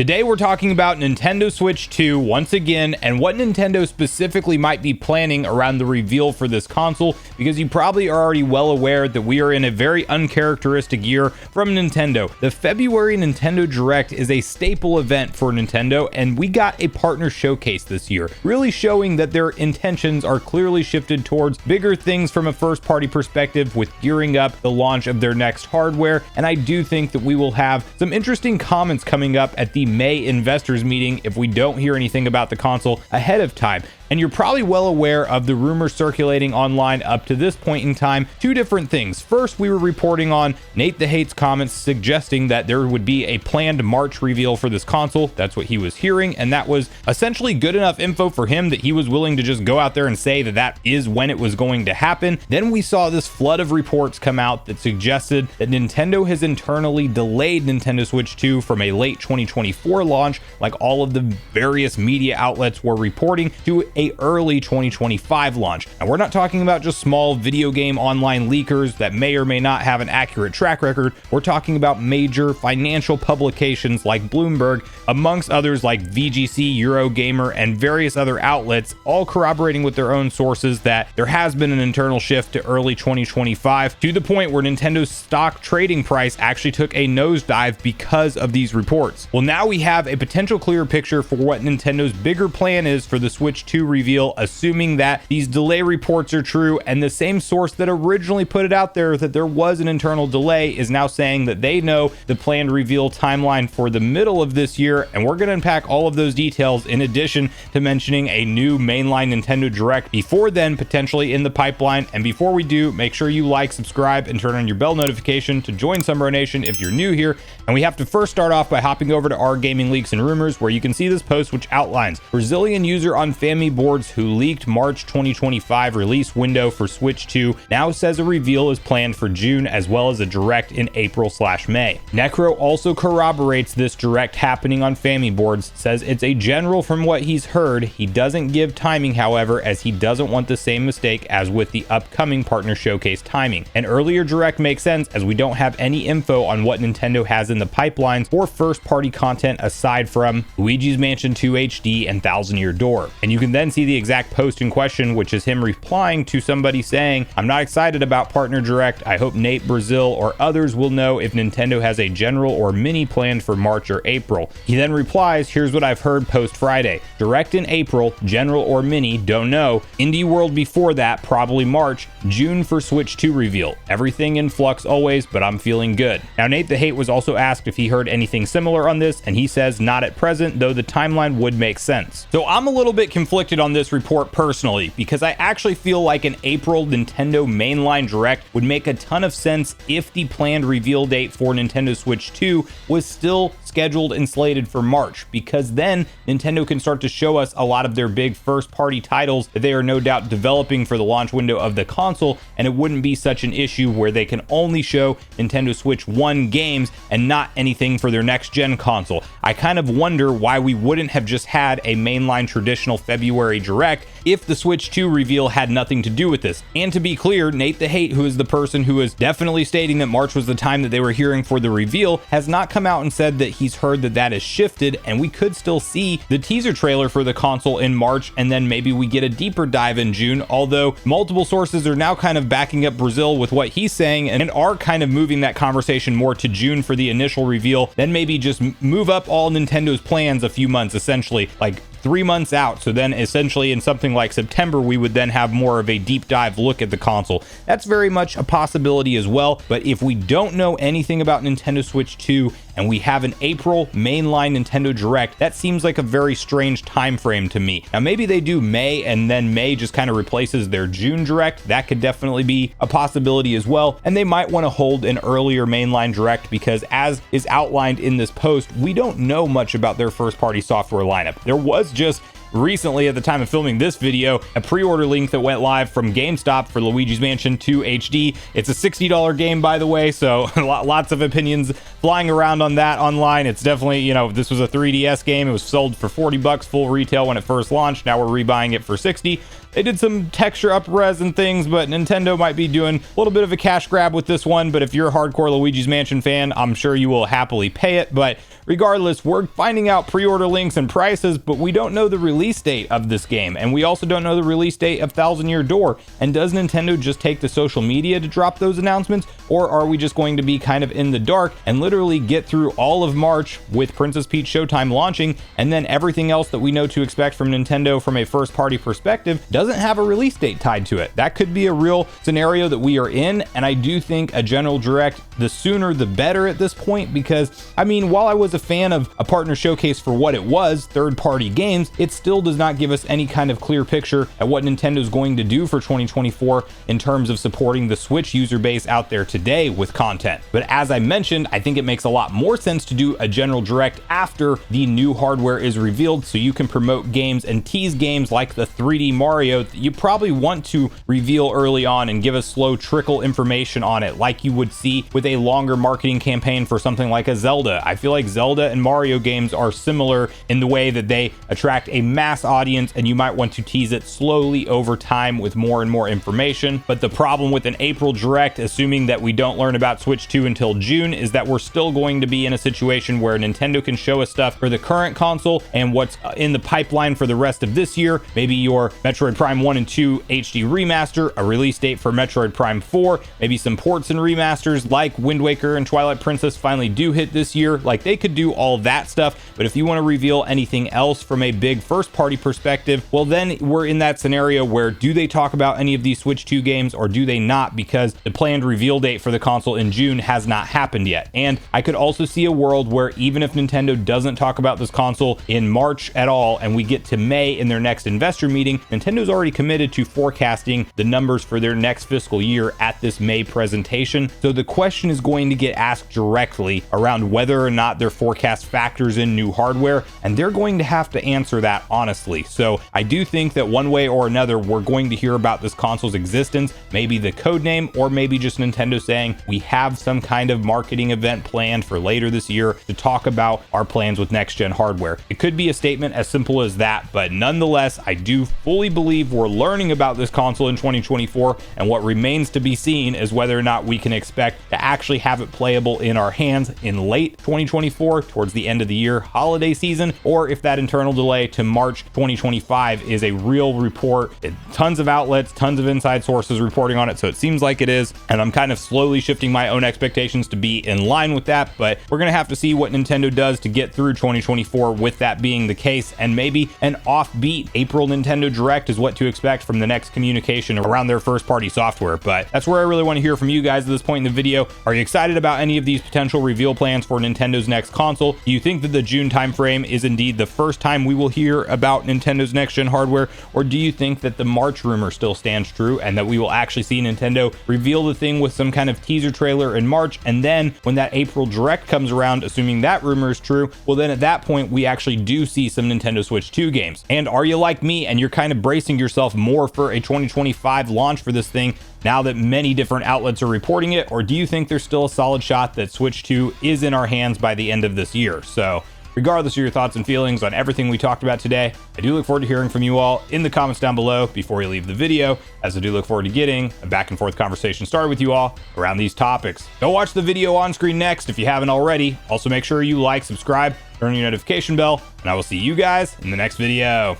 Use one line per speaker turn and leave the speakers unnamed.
Today we're talking about Nintendo Switch 2 once again, and what Nintendo specifically might be planning around the reveal for this console, because you probably are already well aware that we are in a very uncharacteristic year from Nintendo. The February Nintendo Direct is a staple event for Nintendo, and we got a partner showcase this year, really showing that their intentions are clearly shifted towards bigger things from a first party perspective, with gearing up the launch of their next hardware. And I do think that we will have some interesting comments coming up at the May investors meeting if we don't hear anything about the console ahead of time. And you're probably well aware of the rumors circulating online up to this point in time. Two different things. First, we were reporting on Nate the Hate's comments suggesting that there would be a planned March reveal for this console. That's what he was hearing, and that was essentially good enough info for him that he was willing to just go out there and say that that is when it was going to happen. Then we saw this flood of reports come out that suggested that Nintendo has internally delayed Nintendo Switch 2 from a late 2024 launch, like all of the various media outlets were reporting, to a early 2025 launch. And we're not talking about just small video game online leakers that may or may not have an accurate track record. We're talking about major financial publications like Bloomberg, amongst others like VGC, Eurogamer, and various other outlets, all corroborating with their own sources that there has been an internal shift to early 2025, to the point where Nintendo's stock trading price actually took a nosedive because of these reports. Well, now we have a potential clear picture for what Nintendo's bigger plan is for the Switch 2 reveal, assuming that these delay reports are true, and the same source that originally put it out there that there was an internal delay is now saying that they know the planned reveal timeline for the middle of this year. And we're going to unpack all of those details, in addition to mentioning a new mainline Nintendo Direct before then potentially in the pipeline. And before we do, make sure you like, subscribe, and turn on your bell notification to join Sunbro Nation if you're new here. And we have to first start off by hopping over to our gaming leaks and rumors, where you can see this post which outlines Brazilian user on Family Boards who leaked March 2025 release window for Switch 2 now says a reveal is planned for June, as well as a direct in April/May. Necro also corroborates this direct happening on Family Boards, says it's a general from what he's heard. He doesn't give timing, however, as he doesn't want the same mistake as with the upcoming partner showcase timing. An earlier direct makes sense, as we don't have any info on what Nintendo has in the pipelines for first party content aside from Luigi's Mansion 2 HD and Thousand Year Door. And you can then see the exact post in question, which is him replying to somebody saying, "I'm not excited about partner direct. I hope Nate, Brazil, or others will know if Nintendo has a general or mini planned for March or April." He then replies, "Here's what I've heard post Friday. Direct in April, general or mini, don't know. Indie World before that, probably March. June for Switch 2 reveal. Everything in flux always, but I'm feeling good." Now, Nate the Hate was also asked if he heard anything similar on this, and he says not at present, though the timeline would make sense. So I'm a little bit conflicted on this report personally, because I actually feel like an April Nintendo mainline direct would make a ton of sense if the planned reveal date for Nintendo Switch 2 was still scheduled and slated for March, because then Nintendo can start to show us a lot of their big first party titles that they are no doubt developing for the launch window of the console, and it wouldn't be such an issue where they can only show Nintendo Switch 1 games and not anything for their next gen console. I kind of wonder why we wouldn't have just had a mainline traditional February direct if the Switch 2 reveal had nothing to do with this. And to be clear, Nate the Hate, who is the person who is definitely stating that March was the time that they were hearing for the reveal, has not come out and said that he's heard that that is shifted, and we could still see the teaser trailer for the console in March, and then maybe we get a deeper dive in June, although multiple sources are now kind of backing up Brazil with what he's saying and are kind of moving that conversation more to June for the initial reveal, then maybe just move up all Nintendo's plans a few months, essentially like 3 months out. So then essentially in something like September, we would then have more of a deep dive look at the console. That's very much a possibility as well. But if we don't know anything about Nintendo Switch 2 and we have an April mainline Nintendo Direct, that seems like a very strange time frame to me. Now maybe they do May and then May just kind of replaces their June Direct. That could definitely be a possibility as well. And they might want to hold an earlier mainline Direct, because as is outlined in this post, we don't know much about their first party software lineup. There was just recently, at the time of filming this video, a pre-order link that went live from GameStop for Luigi's Mansion 2 HD. It's a $60 game, by the way, so lots of opinions flying around on that online. It's definitely, you know, this was a 3DS game. It was sold for 40 bucks full retail when it first launched. Now we're rebuying it for 60. They did some texture up-res and things, but Nintendo might be doing a little bit of a cash grab with this one. But if you're a hardcore Luigi's Mansion fan, I'm sure you will happily pay it. But regardless, we're finding out pre-order links and prices, but we don't know the release date of this game. And we also don't know the release date of Thousand Year Door. And does Nintendo just take to social media to drop those announcements? Or are we just going to be kind of in the dark and literally get through all of March with Princess Peach Showtime launching, and then everything else that we know to expect from Nintendo from a first-party perspective doesn't have a release date tied to it? That could be a real scenario that we are in, and I do think a general direct, the sooner the better at this point, because I mean, while I was a fan of a partner showcase for what it was, third-party games, it still does not give us any kind of clear picture at what Nintendo's going to do for 2024 in terms of supporting the Switch user base out there today with content. But as I mentioned, I think it makes a lot more sense to do a general direct after the new hardware is revealed, so you can promote games and tease games like the 3D Mario that you probably want to reveal early on and give a slow trickle information on it, like you would see with a longer marketing campaign for something like a Zelda. I feel like Zelda and Mario games are similar in the way that they attract a mass audience, and you might want to tease it slowly over time with more and more information. But the problem with an April direct, assuming that we don't learn about Switch 2 until June, is that we're still going to be in a situation where Nintendo can show us stuff for the current console and what's in the pipeline for the rest of this year. Maybe your Metroid Prime 1 and 2 HD remaster, a release date for Metroid Prime 4, maybe some ports and remasters like Wind Waker and Twilight Princess finally do hit this year. Like, they could do all that stuff, but if you want to reveal anything else from a big first party perspective, well, then we're in that scenario where do they talk about any of these Switch 2 games or do they not, because the planned reveal date for the console in June has not happened yet. And I could also see a world where even if Nintendo doesn't talk about this console in March at all and we get to May in their next investor meeting, Nintendo's already committed to forecasting the numbers for their next fiscal year at this May presentation. So the question is going to get asked directly around whether or not their forecast factors in new hardware, and they're going to have to answer that honestly. So I do think that one way or another, we're going to hear about this console's existence, maybe the code name, or maybe just Nintendo saying we have some kind of marketing event planned for later this year to talk about our plans with next gen hardware. It could be a statement as simple as that, but nonetheless, I do fully believe we're learning about this console in 2024, and what remains to be seen is whether or not we can expect to actually have it playable in our hands in late 2024 towards the end of the year holiday season, or if that internal delay to March 2025 is a real report. Tons of outlets, tons of inside sources reporting on it, so it seems like it is, and I'm kind of slowly shifting my own expectations to be in line with that. But we're gonna have to see what Nintendo does to get through 2024 with that being the case, and maybe an offbeat April Nintendo Direct is what to expect from the next communication around their first party software. But that's where I really want to hear from you guys at this point in the video. Are you excited about any of these potential reveal plans for Nintendo's next console? Do you think that the June timeframe is indeed the first time we will hear about Nintendo's next gen hardware, or do you think that the March rumor still stands true and that we will actually see Nintendo reveal the thing with some kind of teaser trailer in March, and then when that April Direct comes around, assuming that rumor is true, well then at that point we actually do see some Nintendo Switch 2 games? And are you like me and you're kind of bracing yourself more for a 2025 launch for this thing now that many different outlets are reporting it, or do you think there's still a solid shot that Switch 2 is in our hands by the end of this year? So regardless of your thoughts and feelings on everything we talked about today, I do look forward to hearing from you all in the comments down below before you leave the video, as I do look forward to getting a back and forth conversation started with you all around these topics. Go watch the video on screen next if you haven't already. Also make sure you like, subscribe, turn on your notification bell, and I will see you guys in the next video.